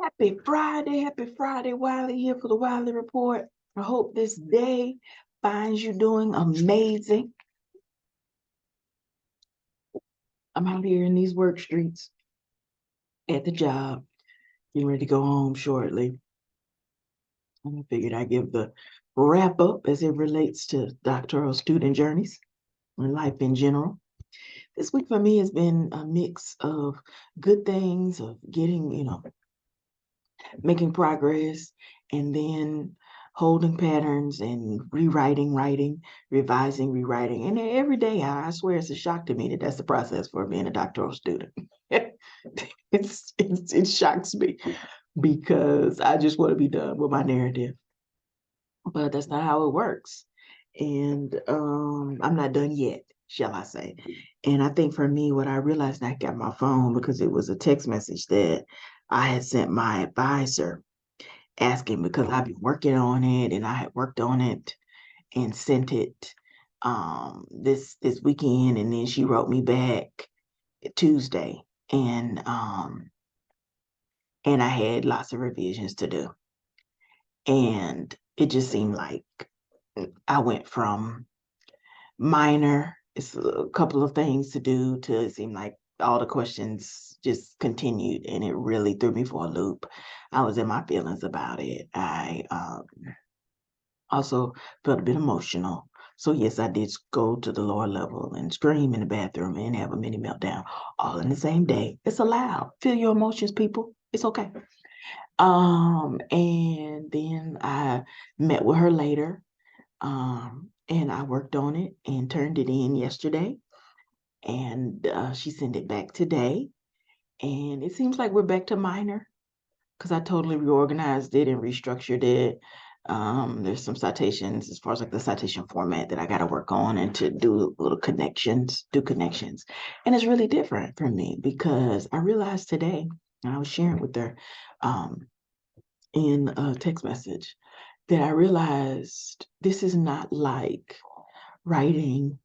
Happy Friday, Wiley here for the Wiley Report. I hope this day finds you doing amazing. I'm out here in these work streets at the job, getting ready to go home shortly. And I figured I'd give the wrap up as it relates to doctoral student journeys and life in general. This week for me has been a mix of good things, of getting, making progress, and then holding patterns and rewriting, writing, revising, rewriting. And every day, I swear it's a shock to me that that's the process for being a doctoral student. It shocks me because I just want to be done with my narrative, but that's not how it works. And I'm not done yet, shall I say. And I think for me, what I realized, I got my phone because it was a text message that I had sent my advisor asking, because I've been working on it and I had worked on it and sent it this weekend, and then she wrote me back Tuesday, and I had lots of revisions to do, and it just seemed like I went from minor, it's a couple of things to do, to it seemed like all the questions just continued, and it really threw me for a loop. I was in my feelings about it. I also felt a bit emotional. So yes, I did go to the lower level and scream in the bathroom and have a mini meltdown all in the same day. It's allowed. Feel your emotions, people. It's okay. And then I met with her later. And I worked on it and turned it in yesterday. And she sent it back today. And it seems like we're back to minor, because I totally reorganized it and restructured it. There's some citations as far as like the citation format that I got to work on, and to do little connections, do connections. And it's really different for me because I realized today, and I was sharing with her in a text message, that I realized this is not like writing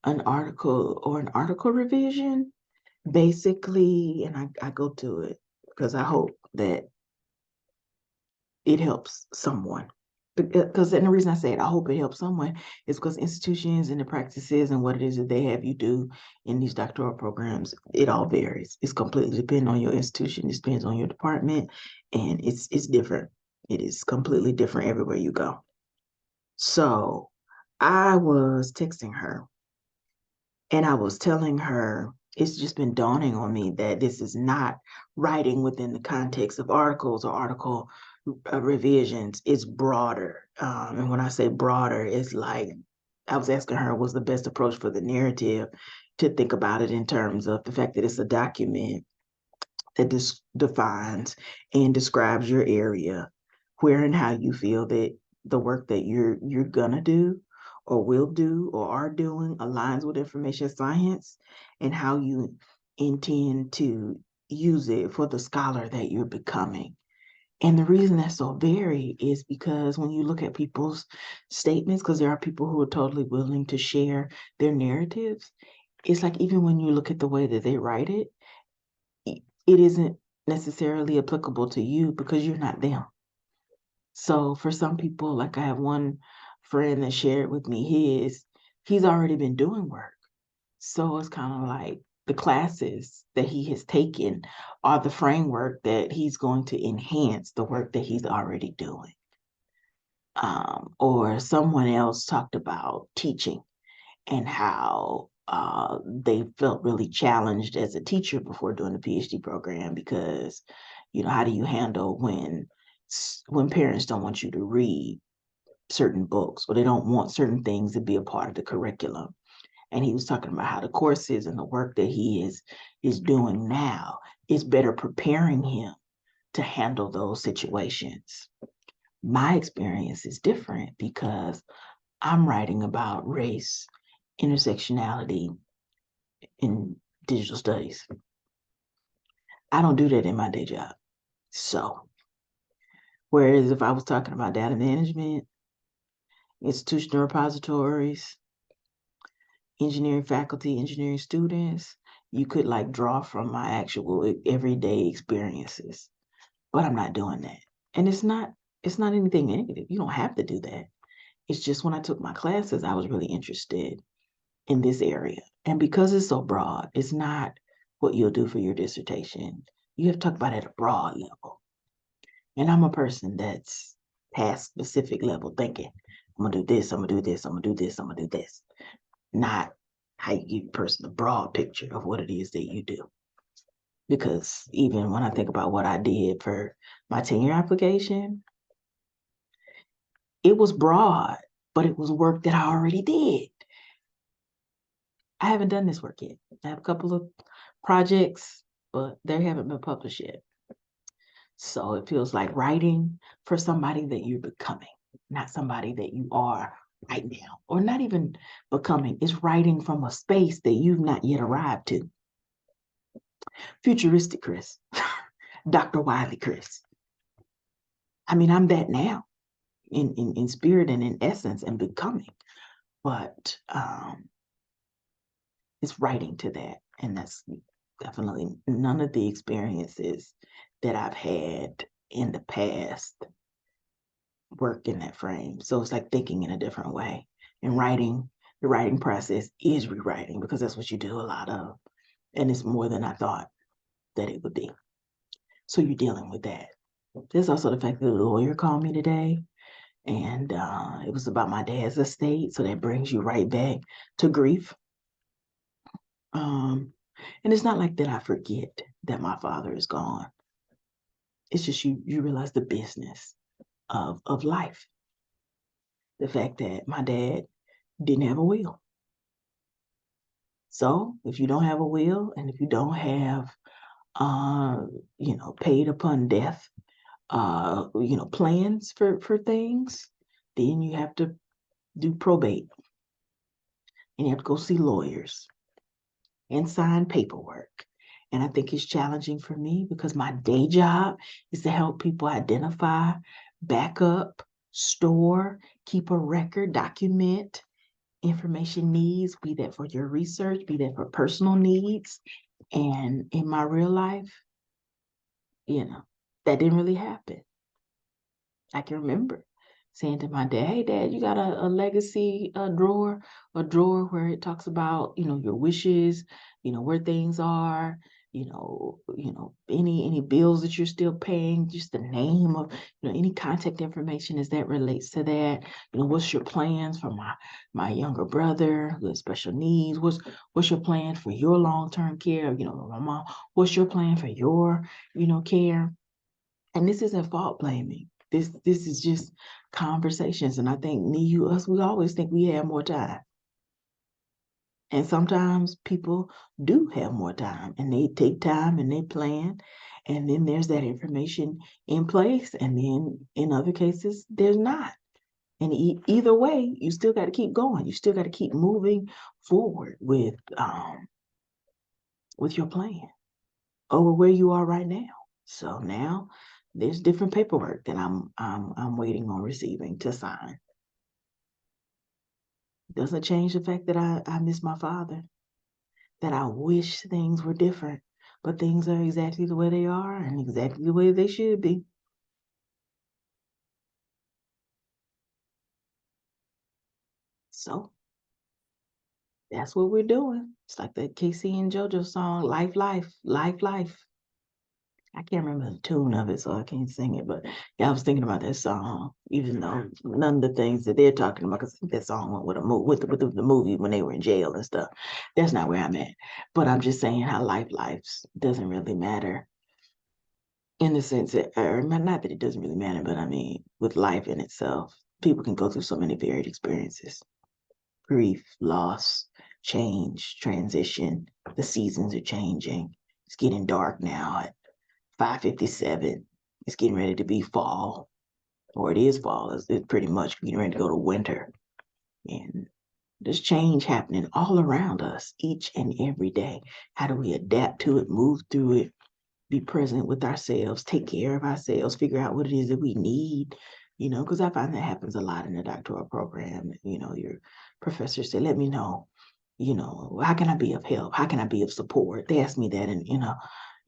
an article or an article revision. Basically, and I go to it because I hope that it helps someone. Because, and the reason I say it, I hope it helps someone, is because institutions and the practices and what it is that they have you do in these doctoral programs, it all varies. It's completely dependent on your institution. It depends on your department, and it's different. It is completely different everywhere you go. So I was texting her, and I was telling her it's just been dawning on me that this is not writing within the context of articles or article revisions. It's broader. And when I say broader, it's like I was asking her what's the best approach for the narrative, to think about it in terms of the fact that it's a document that defines and describes your area, where and how you feel that the work that you're gonna do or will do or are doing aligns with information science, and how you intend to use it for the scholar that you're becoming. And the reason that's so varied is because when you look at people's statements, because there are people who are totally willing to share their narratives, it's like even when you look at the way that they write it, it isn't necessarily applicable to you because you're not them. So for some people, like I have one friend that shared with me he's already been doing work. So it's kind of like the classes that he has taken are the framework that he's going to enhance the work that he's already doing. Or someone else talked about teaching and how they felt really challenged as a teacher before doing the PhD program, because, how do you handle when parents don't want you to read certain books, or they don't want certain things to be a part of the curriculum? And he was talking about how the courses and the work that he is doing now is better preparing him to handle those situations. My experience is different because I'm writing about race, intersectionality, in digital studies. I don't do that in my day job. So, whereas if I was talking about data management, institutional repositories, engineering faculty, engineering students, you could like draw from my actual everyday experiences. but I'm not doing that. And it's not anything negative. You don't have to do that. It's just when I took my classes, I was really interested in this area. And because it's so broad, it's not what you'll do for your dissertation. You have to talk about it at a broad level. And I'm a person that's past specific level thinking. I'm gonna do this, I'm gonna do this, I'm gonna do this, I'm gonna do this. Not how you give a person a broad picture of what it is that you do. Because even when I think about what I did for my tenure application, it was broad, but it was work that I already did. I haven't done this work yet. I have a couple of projects, but they haven't been published yet. So it feels like writing for somebody that you're becoming, not somebody that you are right now, or not even becoming. It's writing from a space that you've not yet arrived to. Futuristic Chris, Dr. Wiley Chris. I mean, I'm that now in spirit and in essence and becoming, but it's writing to that. And that's definitely none of the experiences that I've had in the past work in that frame. So it's like thinking in a different way. And writing, the writing process is rewriting because that's what you do a lot of. And it's more than I thought that it would be. So you're dealing with that. There's also the fact that the lawyer called me today, and it was about my dad's estate. So that brings you right back to grief. And it's not like that I forget that my father is gone. It's just you realize the business of life. The fact that my dad didn't have a will. So if you don't have a will and if you don't have paid upon death, plans for things, then you have to do probate and you have to go see lawyers and sign paperwork. And I think it's challenging for me because my day job is to help people identify, back up, store, keep a record, document information needs, be that for your research, be that for personal needs. And in my real life, that didn't really happen. I can remember saying to my dad, "Hey, Dad, you got a legacy drawer, a drawer where it talks about your wishes, where things are, any bills that you're still paying, just the name of any contact information as that relates to that. What's your plans for my younger brother who has special needs? What's your plan for your long-term care? My mom, what's your plan for your care?" And this isn't fault blaming. This is just conversations. And I think me, you, us, we always think we have more time. And sometimes people do have more time and they take time and they plan. And then there's that information in place. And then in other cases, there's not. And either way, you still got to keep going. You still got to keep moving forward with your plan over where you are right now. So now there's different paperwork that I'm waiting on receiving to sign. Doesn't change the fact that I miss my father, that I wish things were different, but things are exactly the way they are and exactly the way they should be. So that's what we're doing. It's like that Casey and JoJo song, Life, Life, Life, Life. I can't remember the tune of it, so I can't sing it. But yeah, I was thinking about that song, even though none of the things that they're talking about, because that song went with a with the movie when they were in jail and stuff. That's not where I'm at. But I'm just saying how lives doesn't really matter in the sense that, or not that it doesn't really matter, but I mean, with life in itself, people can go through so many varied experiences: grief, loss, change, transition. The seasons are changing. It's getting dark now 5:57. It's getting ready to be fall, or it is fall. It's pretty much getting ready to go to winter. And there's change happening all around us each and every day. How do we adapt to it, move through it, be present with ourselves, take care of ourselves, figure out what it is that we need? Because I find that happens a lot in the doctoral program. Your professors say, let me know, how can I be of help? How can I be of support? They ask me that, and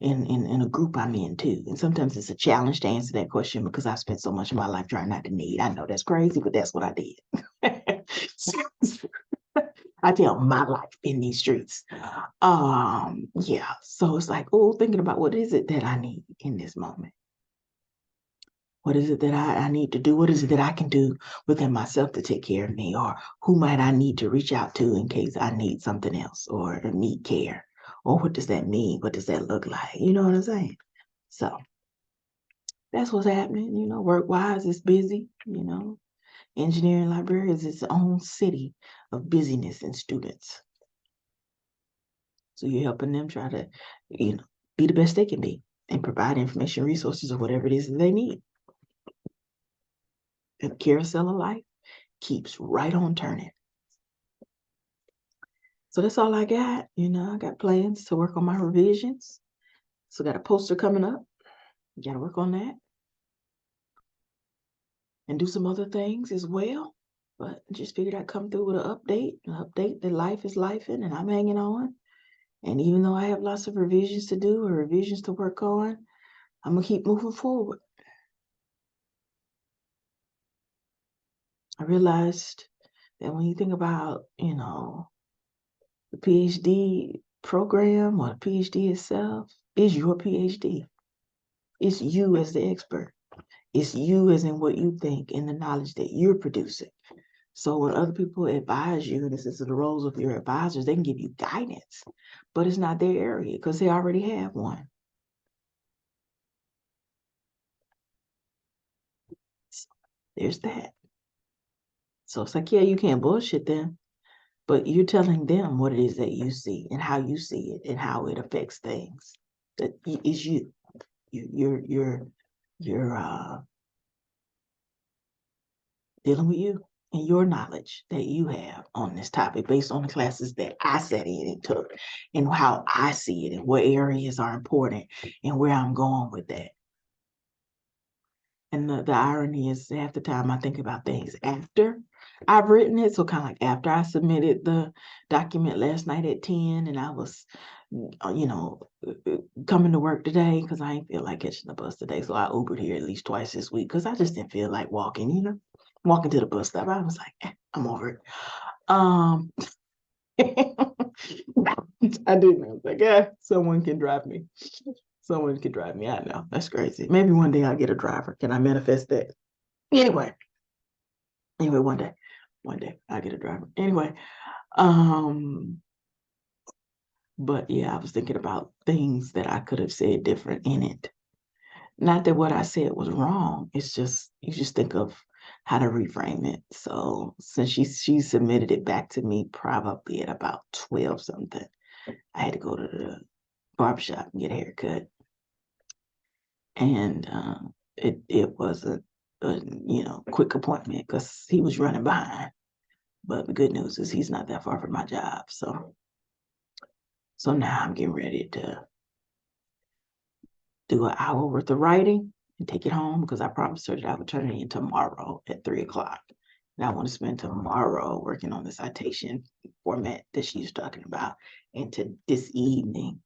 in a group I'm in too. And sometimes it's a challenge to answer that question because I've spent so much of my life trying not to need. I know that's crazy, but that's what I did. I tell my life in these streets. Yeah. So it's like, oh, thinking about what is it that I need in this moment? What is it that I need to do? What is it that I can do within myself to take care of me? Or who might I need to reach out to in case I need something else or need care? Or what does that mean? What does that look like? You know what I'm saying? So that's what's happening. Work-wise, it's busy. Engineering library is its own city of busyness and students. So you're helping them try to, be the best they can be and provide information, resources, or whatever it is that they need. And the carousel of life keeps right on turning. So that's all I got. I got plans to work on my revisions. So got a poster coming up. Got to work on that and do some other things as well. But just figured I'd come through with an update that life is lifing and I'm hanging on. And even though I have lots of revisions to do or revisions to work on, I'm going to keep moving forward. I realized that when you think about, the PhD program or the PhD itself is your PhD. It's you as the expert. It's you as in what you think and the knowledge that you're producing. So when other people advise you, and this is the roles of your advisors, they can give you guidance, but it's not their area because they already have one. So there's that. So it's like, yeah, you can't bullshit them, but you're telling them what it is that you see and how you see it and how it affects things. That is you. You're dealing with you and your knowledge that you have on this topic based on the classes that I sat in and took and how I see it and what areas are important and where I'm going with that. And the irony is half the time I think about things after I've written it. So kind of like after I submitted the document last night at 10 and I was, coming to work today because I ain't feel like catching the bus today. So I Ubered here at least twice this week because I just didn't feel like walking to the bus stop. I was like, I'm over it. I didn't. I was like, someone can drive me. Someone can drive me. I know. That's crazy. Maybe one day I'll get a driver. Can I manifest that? Anyway, one day I'll get a driver. Anyway, but yeah, I was thinking about things that I could have said different in it. Not that what I said was wrong. It's just you just think of how to reframe it. So since she submitted it back to me probably at about 12 something, I had to go to the barbershop and get a haircut. And it wasn't a quick appointment because he was running behind. But the good news is he's not that far from my job. So now I'm getting ready to do an hour worth of writing and take it home because I promised her that I would turn it in tomorrow at 3:00. And I want to spend tomorrow working on the citation format that she's talking about, and to this evening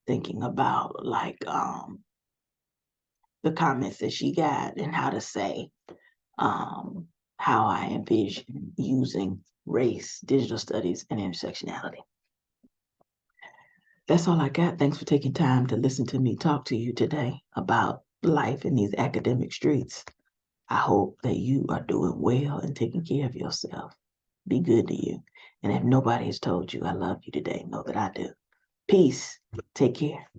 thinking about like the comments that she got and how to say how I envision using race, digital studies, and intersectionality. That's all I got. Thanks for taking time to listen to me talk to you today about life in these academic streets. I hope that you are doing well and taking care of yourself. Be good to you. And if nobody has told you I love you today, know that I do. Peace. Take care.